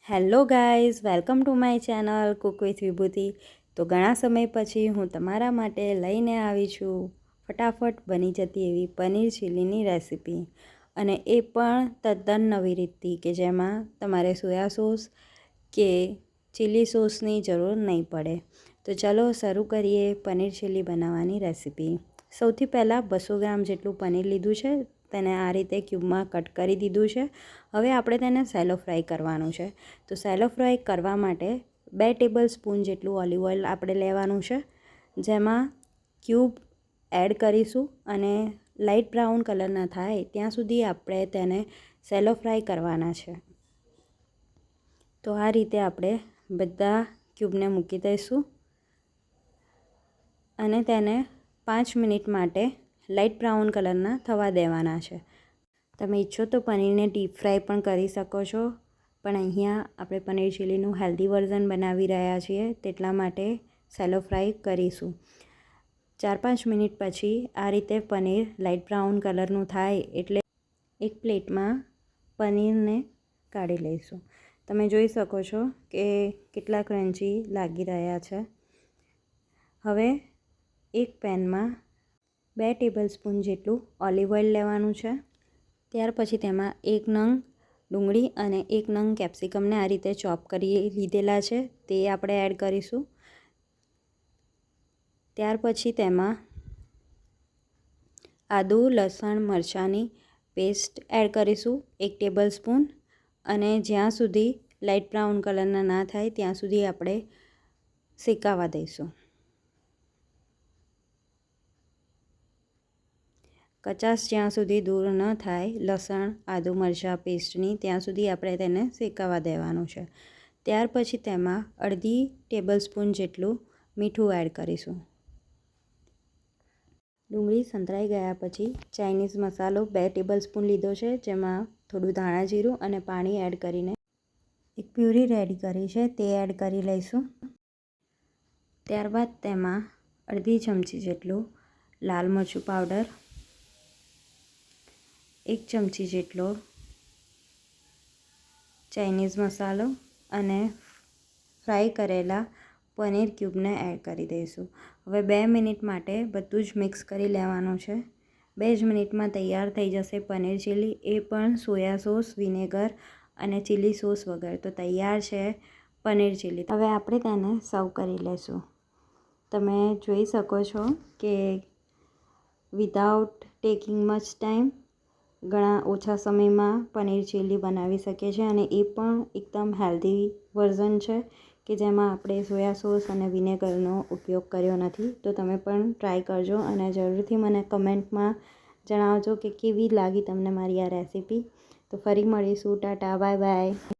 Hello guys, welcome to my channel cook with Vibhuti. તો ઘણા સમય પછી હું તમારા માટે લઈને આવી છું ફટાફટ બની જતી એવી પનીર ચીલીની રેસીપી, અને એ પણ તદ્દન નવી રીતથી કે જેમાં તમારે સોયા સોસ કે ચીલી સોસની જરૂર નહીં પડે. તો ચલો શરૂ કરીએ પનીર ચીલી બનાવવાની રેસીપી. સૌથી પહેલાં 200 ગ્રામ જેટલું પનીર લીધું છે, તેને આ રીતે ક્યુબમાં કટ કરી દીધું છે. હવે આપણે તેને સેલો ફ્રાય કરવાનું છે. તો સેલો ફ્રાય કરવા માટે 2 ટેબલ સ્પૂન જેટલું ઓલિવ ઓઇલ આપણે લેવાનું છે, જેમાં ક્યુબ એડ કરીશું અને લાઇટ બ્રાઉન કલરના થાય ત્યાં સુધી આપણે તેને સેલો ફ્રાય કરવાના છે. તો આ રીતે આપણે બધા ક્યુબને મૂકી દઈશું અને તેને 5 મિનિટ માટે લાઇટ બ્રાઉન કલરના થવા દેવાના છે. તમે ઈચ્છો તો પનીરને ડીપ ફ્રાય પણ કરી શકો છો, પણ અહીંયા આપણે પનીર ચીલીનું હેલ્ધી વર્ઝન બનાવી રહ્યા છીએ, તેટલા માટે સેલો ફ્રાય કરીશું. 4-5 મિનિટ પછી આ રીતે પનીર લાઇટ બ્રાઉન કલરનું થાય એટલે એક પ્લેટમાં પનીરને કાઢી લઈશું. તમે જોઈ શકો છો કે કેટલા ક્રન્ચી લાગી રહ્યા છે. હવે એક પેનમાં 2 ટેબલ સ્પૂન જેટલું ઓલિવ ઓઇલ લેવાનું છે. ત્યાર પછી તેમાં 1 નંગ ડુંગળી અને 1 નંગ કેપ્સિકમને આ રીતે ચોપ કરી લીધેલા છે, તે આપણે એડ કરીશું. ત્યાર પછી તેમાં આદું લસણ મરચાંની પેસ્ટ એડ કરીશું 1 ટેબલ સ્પૂન, અને જ્યાં સુધી લાઇટ બ્રાઉન કલરના ના થાય ત્યાં સુધી આપણે શેકાવા દઈશું. કચાશ જ્યાં સુધી દૂર ન થાય લસણ આદુ મરચાં પેસ્ટની, ત્યાં સુધી આપણે તેને શેકાવા દેવાનું છે. ત્યાર પછી તેમાં અડધી ટેબલ સ્પૂન જેટલું મીઠું એડ કરીશું. ડુંગળી સંતળાઈ ગયા પછી ચાઇનીઝ મસાલો 2 ટેબલ સ્પૂન લીધો છે, જેમાં થોડું ધાણા જીરું અને પાણી એડ કરીને એક પ્યુરી રેડી કરી છે, તે એડ કરી લઈશું. ત્યારબાદ તેમાં અડધી ચમચી જેટલું લાલ મરચું પાવડર, 1 ચમચી જેટલો ચાઇનીઝ મસાલો અને ફ્રાય કરેલા પનીર ક્યુબને એડ કરી દઈશું. હવે 2 મિનિટ માટે બધું જ મિક્સ કરી લેવાનું છે. 2 જ મિનિટમાં તૈયાર થઈ જશે પનીર ચીલી, એ પણ સોયા સોસ, વિનેગર અને ચીલી સોસ વગર. તો તૈયાર છે પનીર ચીલી. હવે આપણે તેને સર્વ કરી લઈશું. તમે જોઈ શકો છો કે વિધાઉટ ટેકિંગ મચ ટાઈમ ઘણા ઓછા સમયમાં પનીર ચીલી બનાવી શકીએ છીએ, અને એ પણ એકદમ હેલ્ધી વર્ઝન છે કે જેમાં આપણે સોયા સોસ અને વિનેગરનો ઉપયોગ કર્યો નથી. તો તમે પણ ટ્રાય કરજો અને જરૂરથી મને કમેન્ટમાં જણાવજો કે કેવી લાગી તમને મારી આ રેસીપી. તો ફરી મળીશું. Tata, bye bye.